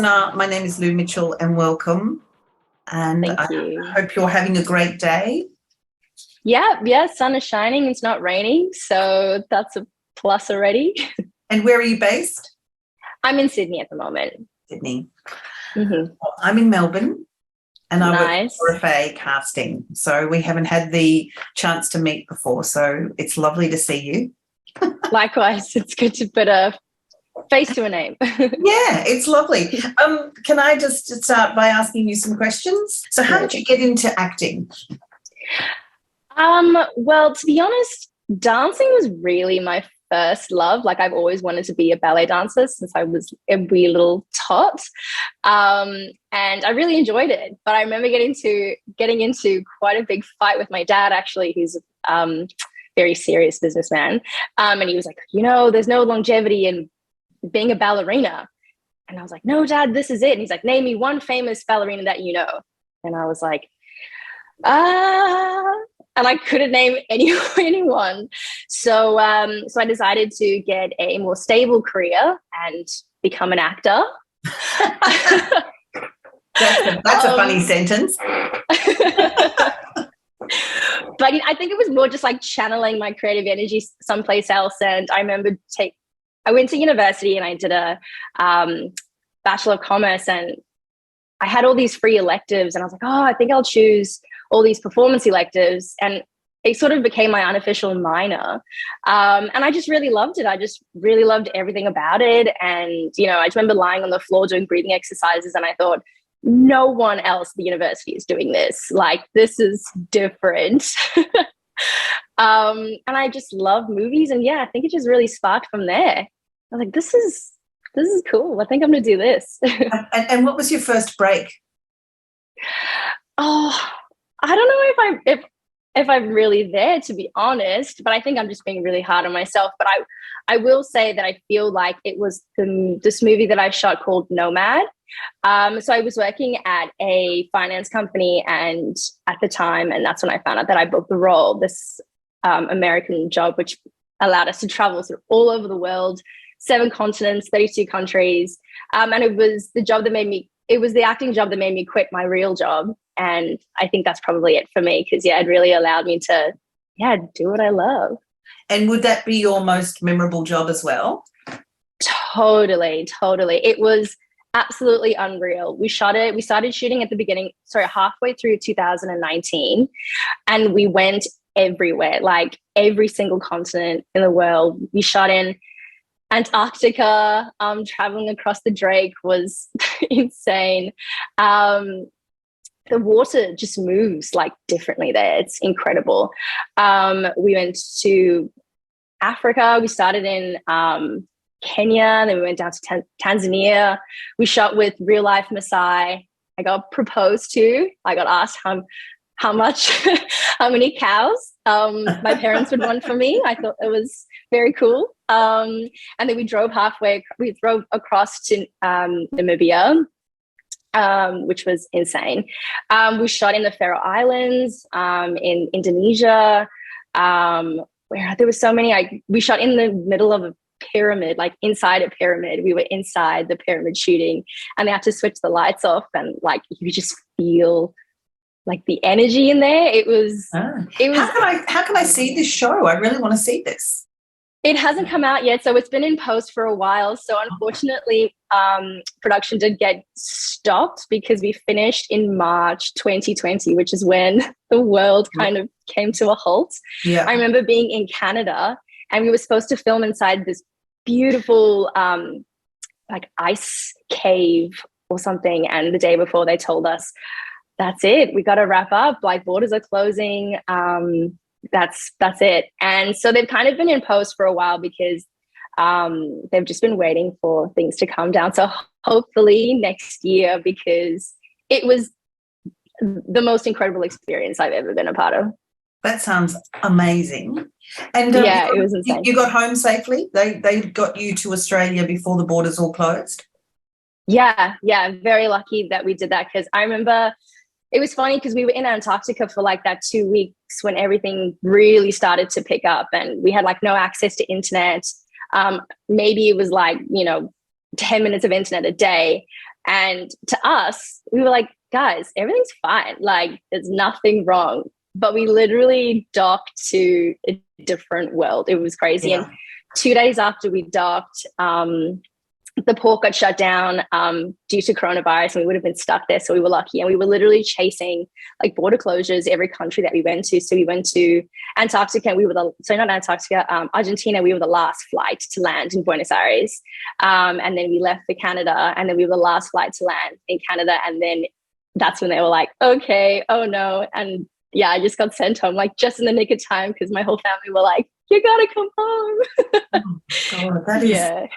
listener. My name is Lou Mitchell and welcome. And Thank I you. hope you're having a great day. Yeah, sun is shining. It's not raining, so that's a plus already. And where are you based? I'm in Sydney at the moment. Sydney. Hmm. Well, I'm in Melbourne and I work Nice. for RFA Casting. So we haven't had the chance to meet before. So it's lovely to see you. Likewise, it's good to put a face to a name. Yeah, it's lovely. Can I just start by asking you some questions? So how did you get into acting? Well, to be honest, dancing was really my first love. Like I've always wanted to be a ballet dancer since I was a wee little tot. And I really enjoyed it. But I remember getting into quite a big fight with my dad, actually, who's very serious businessman. And he was like, there's no longevity in being a ballerina. And I was like, no, Dad, this is it. And he's like, name me one famous ballerina that you know. And I was like, and I couldn't name anyone. So I decided to get a more stable career and become an actor. That's a funny sentence. But I think it was more just like channeling my creative energy someplace else. And I remember I went to university and I did a Bachelor of Commerce, and I had all these free electives, and I was like, I think I'll choose all these performance electives. And it sort of became my unofficial minor. And I just really loved it. I just really loved everything about it. And, I just remember lying on the floor doing breathing exercises, and I thought, no one else at the university is doing this. Like, this is different. And I just love movies. And yeah, I think it just really sparked from there. I was like, this is cool. I think I'm going to do this. And what was your first break? Oh, I don't know if I'm really there, to be honest, but I think I'm just being really hard on myself. But I will say that I feel like it was this movie that I shot called Nomad. So I was working at a finance company, and at the time, and that's when I found out that I booked the role, this American job, which allowed us to travel sort of all over the world, 7 continents, 32 countries. And it was the acting job that made me quit my real job. And I think that's probably it for me, because, it really allowed me to, do what I love. And would that be your most memorable job as well? Totally. It was absolutely unreal. We started shooting at halfway through 2019, and we went everywhere, like every single continent in the world. We shot in Antarctica. Traveling across the Drake was insane. The water just moves like differently there. It's incredible. We went to Africa. We started in Kenya, then we went down to Tanzania. We shot with real life Maasai. I got proposed to. I got asked how many cows my parents would want from me. I thought it was very cool. And then we drove across to Namibia, which was insane. We shot in the Faroe Islands, in Indonesia, where there were so many. We shot in the middle of a pyramid, like inside a pyramid. We were inside the pyramid shooting, and they had to switch the lights off, and like you just feel like the energy in there. It was. How can I see this show? I really want to see this. It hasn't come out yet, so it's been in post for a while. So unfortunately, production did get stopped because we finished in March 2020, which is when the world kind of came to a halt. Yeah. I remember being in Canada, and we were supposed to film inside this beautiful like ice cave or something. And the day before, they told us, that's it. We got to wrap up. Like, borders are closing. That's it. And so they've kind of been in post for a while because they've just been waiting for things to calm down. So hopefully next year, because it was the most incredible experience I've ever been a part of. That sounds amazing. And it was insane. You got home safely? They got you to Australia before the borders all closed? Yeah, very lucky that we did that, because I remember it was funny because we were in Antarctica for like that 2 weeks when everything really started to pick up, and we had like no access to internet. Maybe it was like, 10 minutes of internet a day. And to us, we were like, guys, everything's fine. Like, there's nothing wrong. But we literally docked to a different world. It was crazy. Yeah. And 2 days after we docked, the port got shut down due to coronavirus, and we would have been stuck there. So we were lucky, and we were literally chasing like border closures every country that we went to. So we went to Antarctica, and not Antarctica, Argentina. We were the last flight to land in Buenos Aires, and then we left for Canada, and then we were the last flight to land in Canada, and then that's when they were like, okay, oh no, and yeah, I just got sent home like just in the nick of time because my whole family were like, you gotta come home. Oh, God, that is. Yeah.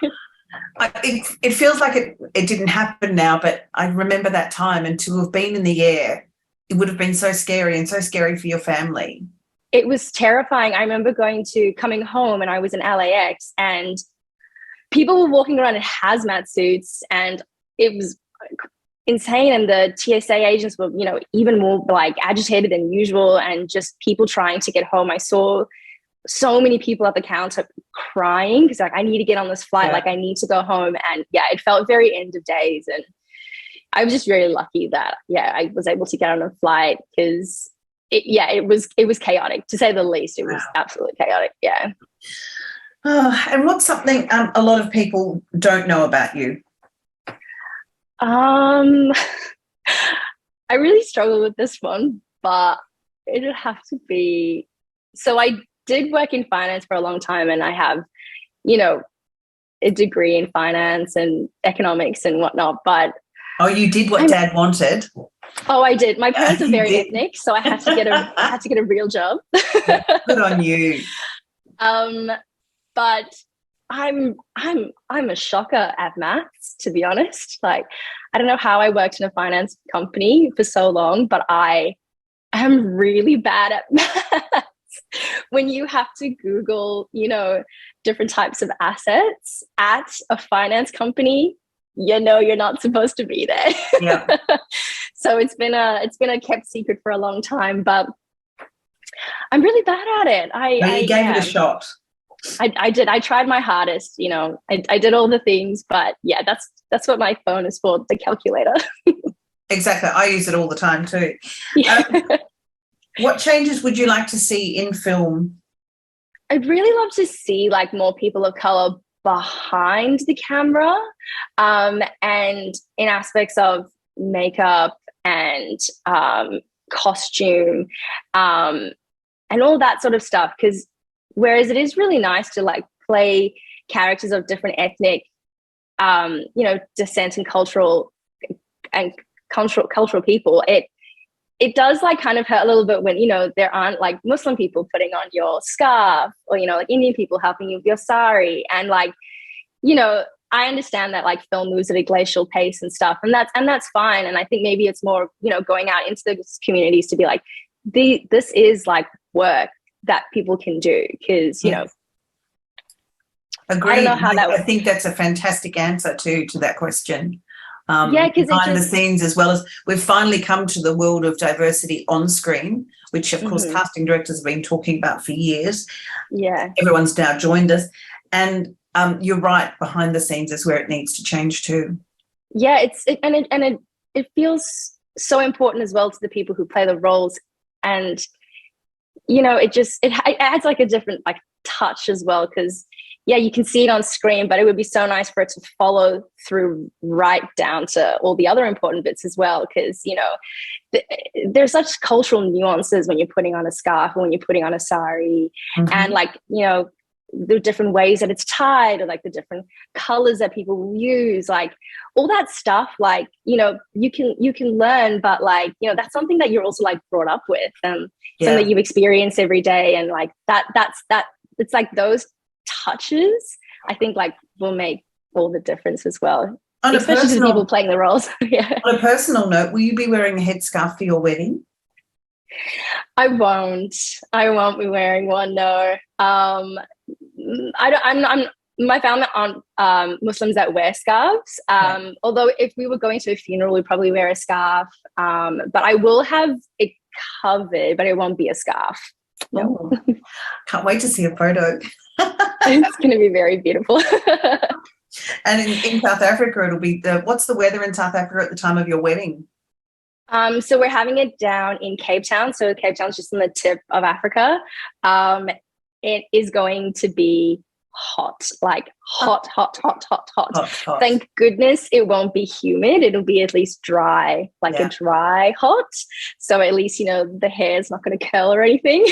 It feels like it didn't happen now, but I remember that time, and to have been in the air, it would have been so scary, and so scary for your family. It was terrifying. I remember coming home, and I was in LAX, and people were walking around in hazmat suits, and it was insane. And the TSA agents were, even more like agitated than usual, and just people trying to get home. I saw so many people at the counter crying because like, I need to get on this flight. Yeah. Like, I need to go home. And yeah, it felt very end of days. And I was just very lucky that, I was able to get on a flight because it was chaotic, to say the least. It was absolutely chaotic. Yeah. And what's something a lot of people don't know about you? I really struggle with this one, but it would have to be, so I did work in finance for a long time, and I have, a degree in finance and economics and whatnot, but you did what Dad wanted. Oh, I did. My parents are very ethnic, so I had to get a real job. Good on you. But I'm a shocker at maths, to be honest. Like, I don't know how I worked in a finance company for so long, but I am really bad at maths. When you have to Google, different types of assets at a finance company, you're not supposed to be there. Yeah. So it's been a kept secret for a long time, but I'm really bad at it. You gave it a shot. I did. I tried my hardest. I did all the things, but yeah, that's what my phone is for, the calculator. Exactly. I use it all the time too. Yeah. What changes would you like to see in film? I'd really love to see like more people of color behind the camera, and in aspects of makeup and costume, and all that sort of stuff. Because whereas it is really nice to like play characters of different ethnic, descent and cultural people, it does like kind of hurt a little bit when, there aren't like Muslim people putting on your scarf, or, like Indian people helping you with your sari. And like, I understand that like film moves at a glacial pace and stuff, and that's fine. And I think maybe it's more, going out into the communities to be like, this is like work that people can do, because, Agreed. I don't know how that I think that's a fantastic answer to that question. Because behind the scenes, as well as we've finally come to the world of diversity on screen, which of course casting directors have been talking about for years. Yeah, everyone's now joined us, and you're right. Behind the scenes is where it needs to change too. Yeah, it feels so important as well to the people who play the roles, and it adds like a different like touch as well, because yeah, you can see it on screen, but it would be so nice for it to follow through right down to all the other important bits as well. Because, there's such cultural nuances when you're putting on a scarf or when you're putting on a sari, and like, the different ways that it's tied, or like the different colors that people use, like all that stuff, like, you can learn, but like, that's something that you're also like brought up with, and something that you experience every day. And like that's it's like those touches, I think, like will make all the difference as well, especially to the people playing the roles. Yeah. On a personal note, will you be wearing a headscarf for your wedding? I won't be wearing one. No. My family aren't Muslims that wear scarves. Although if we were going to a funeral, we'd probably wear a scarf. But I will have it covered, but it won't be a scarf. No. Can't wait to see a photo. It's going to be very beautiful. And in South Africa, it'll be what's the weather in South Africa at the time of your wedding? So we're having it down in Cape Town. So Cape Town's just on the tip of Africa. It is going to be hot, like hot, hot, hot, hot, hot. Hot, hot. Thank goodness it won't be humid. It'll be at least dry, like a dry hot. So at least, the hair's not going to curl or anything.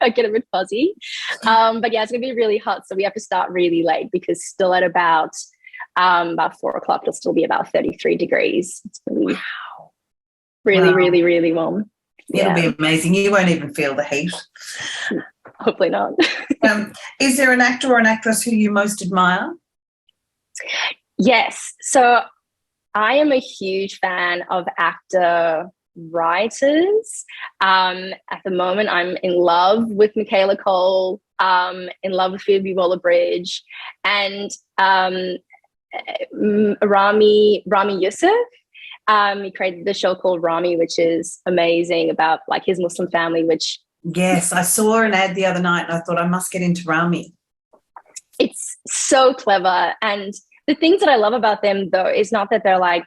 I get a bit fuzzy. But yeah, it's going to be really hot. So we have to start really late because still at about 4 o'clock, it'll still be about 33 degrees. It's going to be really, really, really warm. It'll be amazing. You won't even feel the heat. Hopefully not. Is there an actor or an actress who you most admire? Yes. So I am a huge fan of actor writers. At the moment, I'm in love with Michaela Cole, in love with Phoebe Waller-Bridge, and Rami Youssef. He created the show called Rami, which is amazing, about like his Muslim family, which... Yes, I saw an ad the other night and I thought I must get into Rami. It's so clever. And the things that I love about them, though, is not that they're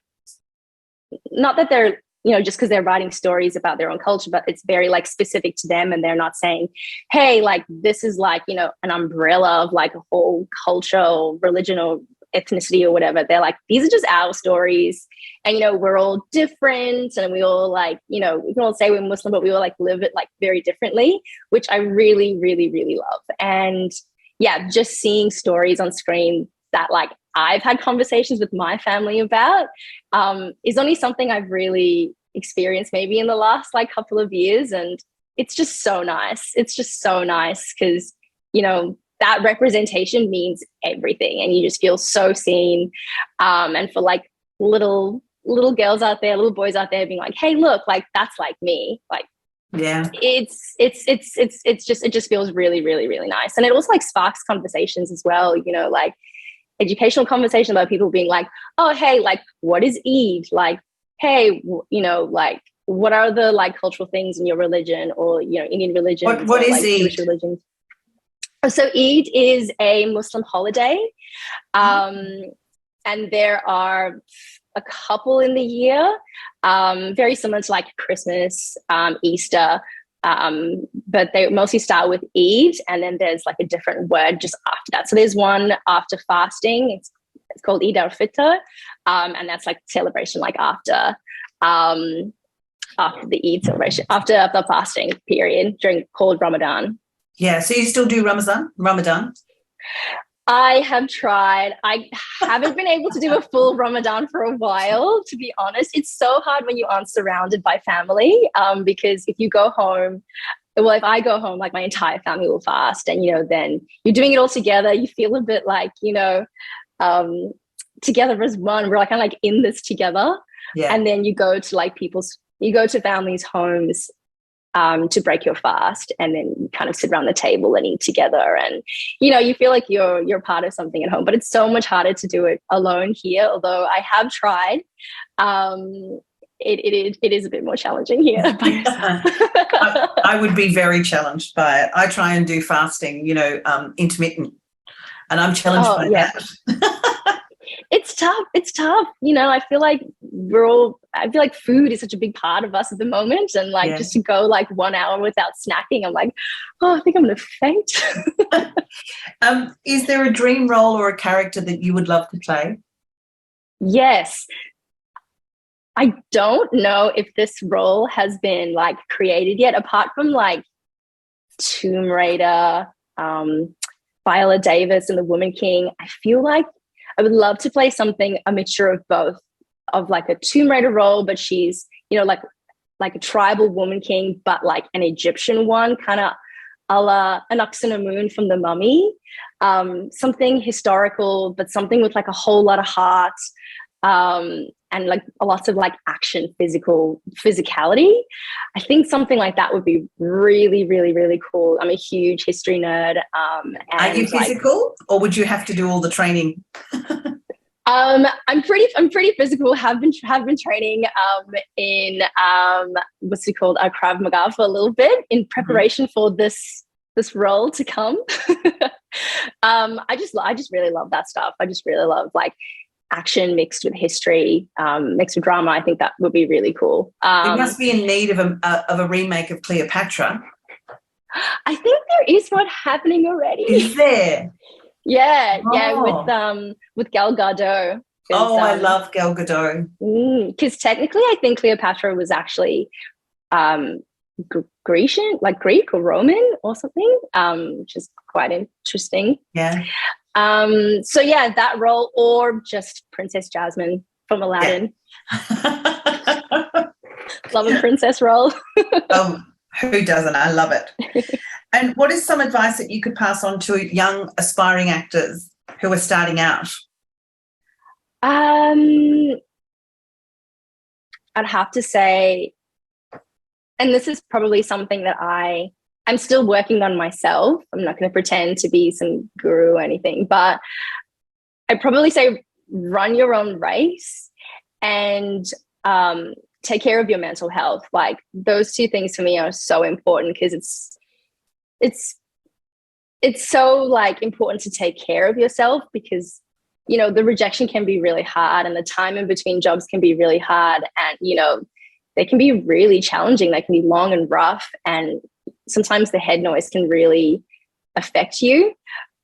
just because they're writing stories about their own culture, but it's very like specific to them. And they're not saying, hey, like this is like, an umbrella of like a whole culture or religion or ethnicity or whatever. They're like, these are just our stories. And, we're all different, and we all like, we can all say we're Muslim, but we all like live it like very differently, which I really, really, really love. And yeah, just seeing stories on screen that like I've had conversations with my family about is only something I've really experienced maybe in the last like couple of years. And it's just so nice. It's just so nice because, that representation means everything, and you just feel so seen. And for like little girls out there, little boys out there being like, hey, look, like that's like me. Like, yeah, it just feels really, really, really nice. And it also like sparks conversations as well, like educational conversation about people being like, oh, hey, like what is Eid? Like, hey, like what are the like cultural things in your religion or, Indian religion? What is like, Eid? Jewish religion. So Eid is a Muslim holiday. And there are a couple in the year, very similar to like Christmas, Easter, but they mostly start with Eid, and then there's like a different word just after that. So there's one after fasting. It's called Eid al-Fitr, and that's like celebration like after the Eid celebration, after the fasting period called Ramadan. Yeah, so you still do Ramadan? I have tried. I haven't been able to do a full Ramadan for a while, to be honest. It's so hard when you aren't surrounded by family, because if you go home, well, if I go home, like my entire family will fast, and, then you're doing it all together. You feel a bit like, together as one. We're like kind of like in this together. Yeah. And then you go to families' homes to break your fast, and then you kind of sit around the table and eat together, and you feel like you're part of something at home. But it's so much harder to do it alone here, although I have tried. It is a bit more challenging here by yourself. I would be very challenged by it. I try and do fasting, intermittent, and I'm challenged by that. It's tough. I feel like food is such a big part of us at the moment. And like, just to go like 1 hour without snacking, I'm like, oh, I think I'm going to faint. Is there a dream role or a character that you would love to play? Yes. I don't know if this role has been like created yet, apart from like Tomb Raider, Viola Davis and The Woman King. I feel like I would love to play a mixture of both, of like a Tomb Raider role, but she's, like a tribal woman king, but like an Egyptian one, kind of a la Anck-su-namun from The Mummy. Something historical, but something with like a whole lot of heart, and like lots of like action, physicality. I think something like that would be really, really, really cool. I'm a huge history nerd. Are you physical, or would you have to do all the training? I'm pretty physical. Have been training in what's it called, Krav Maga for a little bit in preparation for this this role to come. I just really love that stuff. I just really love like action mixed with history, mixed with drama. I think that would be really cool. You must be in need of a remake of Cleopatra. I think there is one happening already. Is there? Yeah, Oh. with Gal Gadot. Oh, I love Gal Gadot. Because technically, I think Cleopatra was actually Grecian, like Greek or Roman or something, which is quite interesting. Yeah. So yeah, that role, or just Princess Jasmine from Aladdin. Yeah. Love a princess role. Oh, who doesn't? I love it. And what is some advice that you could pass on to young aspiring actors who are starting out? I'd have to say, and this is probably something that I'm still working on myself. I'm not going to pretend to be some guru or anything, but I'd probably say run your own race and take care of your mental health. Like those two things for me are so important because it's so like important to take care of yourself because you know the rejection can be really hard and the time in between jobs can be really hard and you know they can be really challenging. They can be long and rough and sometimes the head noise can really affect you.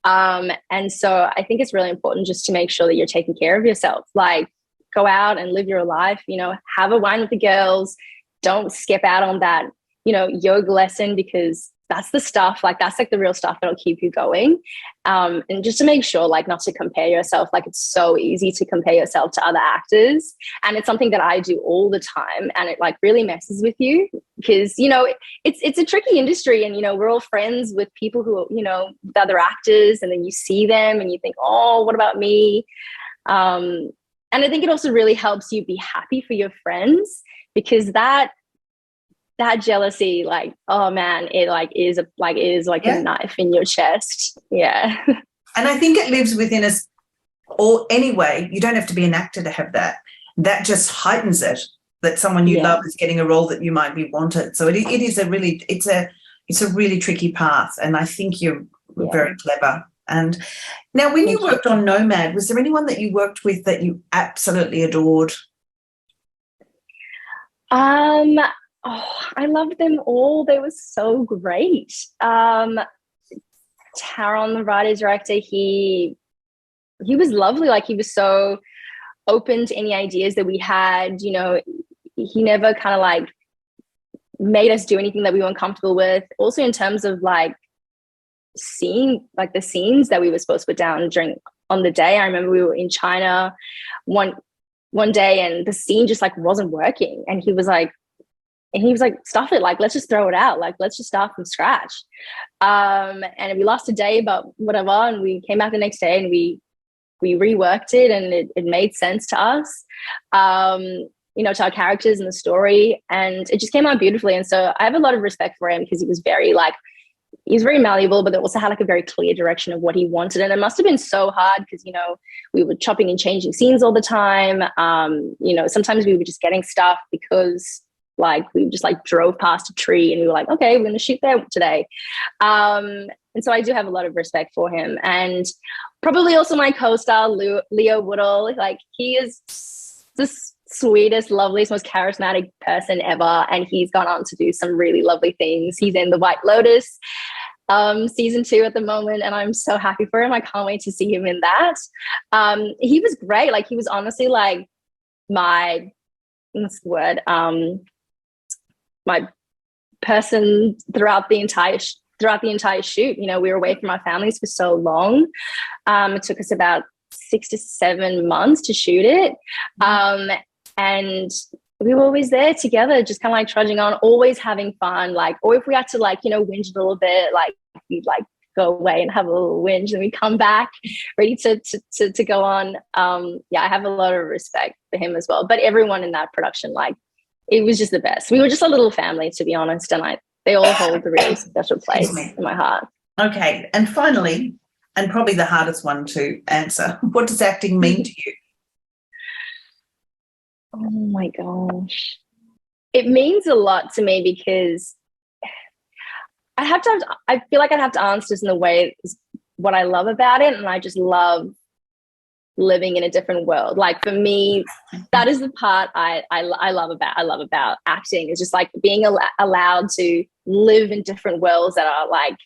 And so I think it's really important just to make sure that you're taking care of yourself. Like go out and live your life, you know, have a wine with the girls. Don't skip out on that, you know, yoga lesson because that's the stuff, like that's like the real stuff that'll keep you going. And just to make sure, like not to compare yourself, like it's so easy to compare yourself to other actors. And it's something that I do all the time. And it like really messes with you because, you know, it's a tricky industry and, you know, we're all friends with people who, you know, with other actors and then you see them and you think, oh, what about me? And I think it also really helps you be happy for your friends because that jealousy, like, oh man, it is like a knife in your chest. Yeah. And I think it lives within us all anyway. You don't have to be an actor to have that. That just heightens it, that someone you love is getting a role that you might be wanted. So it is a really, it's a really tricky path. And I think you're very clever. And now when you worked on Nomad, was there anyone that you worked with that you absolutely adored? Oh, I loved them all. They were so great. Taron, the writer director, he was lovely. Like he was so open to any ideas that we had. You know, he never kind of like made us do anything that we weren't comfortable with. Also, in terms of like seeing like the scenes that we were supposed to put down on the day. I remember we were in China one day and the scene just like wasn't working, and he was like, stuff it, like let's just throw it out, like let's just start from scratch. And we lost a day but whatever, and we came back the next day and we reworked it and it made sense to us, you know, to our characters and the story, and it just came out beautifully. And so I have a lot of respect for him because he was very malleable, but they also had like a very clear direction of what he wanted. And it must have been so hard because, you know, we were chopping and changing scenes all the time. You know, sometimes we were just getting stuff because like we just like drove past a tree and we were like, okay, we're going to shoot there today. And so I do have a lot of respect for him. And probably also my co-star, Leo Woodall. Like he is the sweetest, loveliest, most charismatic person ever. And he's gone on to do some really lovely things. He's in The White Lotus season 2 at the moment, and I'm so happy for him. I can't wait to see him in that. He was great. Like he was honestly like my, what's the word? My person throughout the entire shoot. You know, we were away from our families for so long. It took us about 6 to 7 months to shoot it. And we were always there together, just kind of like trudging on, always having fun. Like, or if we had to like, you know, whinge a little bit, like we'd like go away and have a little whinge and we come back ready to go on. Yeah, I have a lot of respect for him as well. But everyone in that production, like, it was just the best. We were just a little family, to be honest, and they all hold a really special place in my heart. Okay, and finally, and probably the hardest one to answer, what does acting mean to you? Oh my gosh. It means a lot to me because I feel like I'd have to answer this in the way what I love about it. And I just love living in a different world. Like for me, that is the part I love about acting, is just like being allowed to live in different worlds that are like,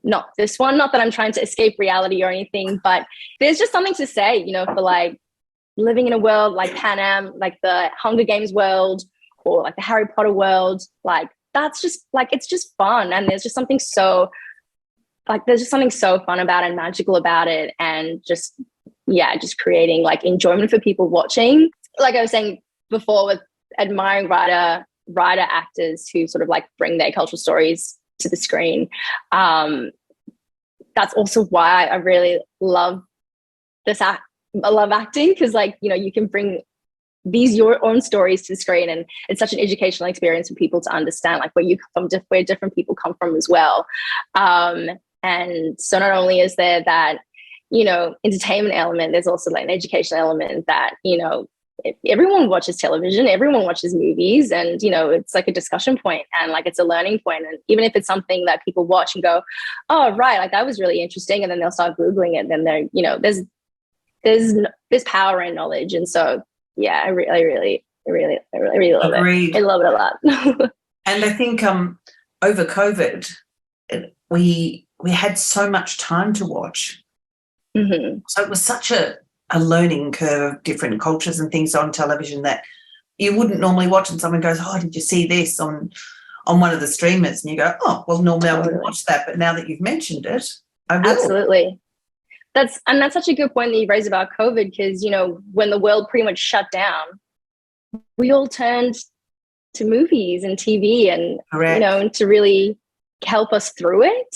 not this one, not that I'm trying to escape reality or anything, but there's just something to say, you know, for like living in a world like Pan Am, like the Hunger Games world, or like the Harry Potter world. Like that's just like, it's just fun. And there's just something so fun about it and magical about it. And just, yeah, just creating like enjoyment for people watching. Like I was saying before, with admiring writer actors who sort of like bring their cultural stories to the screen. That's also why I really love I love acting, because like, you know, you can bring your own stories to the screen, and it's such an educational experience for people to understand like where you come from, where different people come from as well. And so not only is there that, you know, entertainment element, there's also like an education element that, you know, everyone watches television, everyone watches movies, and, you know, it's like a discussion point and like it's a learning point. And even if it's something that people watch and go, oh, right, like that was really interesting, and then they'll start Googling it, then they're, you know, there's power in knowledge. And so, yeah, I really love Agreed. it. I love it a lot. And I think over COVID, we had so much time to watch. Mm-hmm. So it was such a learning curve of different cultures and things on television that you wouldn't normally watch, and someone goes, oh, did you see this on one of the streamers? And you go, oh, well, normally I wouldn't watch that, but now that you've mentioned it, I will. Absolutely. That's such a good point that you raised about COVID, because, you know, when the world pretty much shut down, we all turned to movies and TV and, Correct. You know, to really help us through it.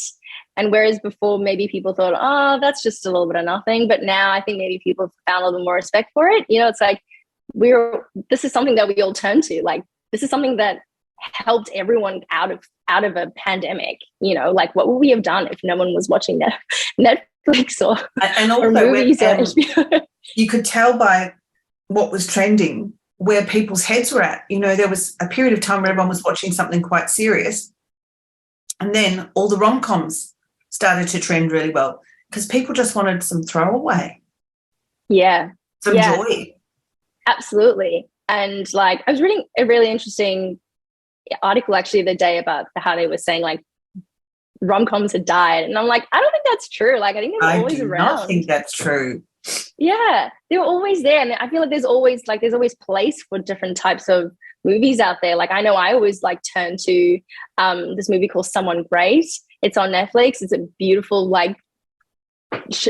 And whereas before maybe people thought, oh, that's just a little bit of nothing. But now I think maybe people have found a little bit more respect for it. You know, it's like this is something that we all turn to. Like this is something that helped everyone out of a pandemic. You know, like what would we have done if no one was watching Netflix or movies? You could tell by what was trending where people's heads were at. You know, there was a period of time where everyone was watching something quite serious, and then all the rom-coms started to trend really well because people just wanted some throwaway. Yeah. Some joy. Absolutely. And like I was reading a really interesting article actually the other day about how they were saying like rom-coms had died. And I'm like, I don't think that's true. Like I think they were always around. I do not think that's true. Yeah. They were always there. And I feel like there's always place for different types of movies out there. Like I know I always like turn to this movie called Someone Great. It's on Netflix. It's a beautiful like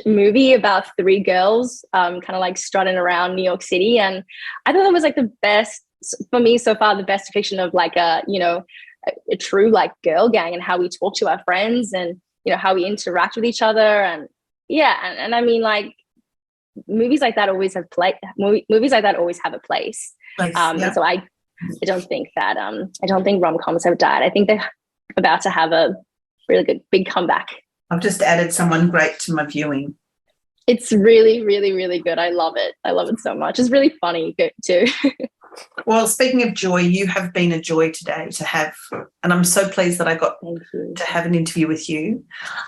movie about three girls kind of like strutting around New York City, and I thought that was like the best for me so far, the best depiction of like a true like girl gang and how we talk to our friends and, you know, how we interact with each other. And yeah, and I mean like movies like that always have movies like that always have a place. And so I don't think rom-coms have died. I think they're about to have a really good big comeback. I've just added Someone Great to my viewing. It's really, really, really good. I love it. I love it so much. It's really funny too. Well, speaking of joy, you have been a joy today to have, and I'm so pleased that I got to have an interview with you.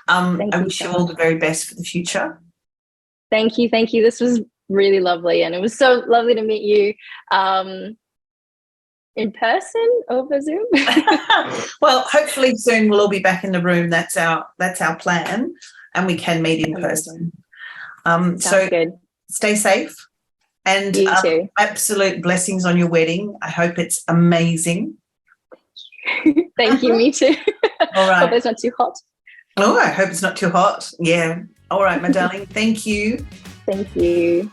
I wish you all the very best for the future. Thank you. This was really lovely, and it was so lovely to meet you. In person over Zoom? Well, hopefully soon we'll all be back in the room. That's our plan, and we can meet in person. So good. Stay safe, and you too. Absolute blessings on your wedding. I hope it's amazing. Thank you. Me too. All right. Hope it's not too hot. Oh, I hope it's not too hot. Yeah. All right, my darling. Thank you. Thank you.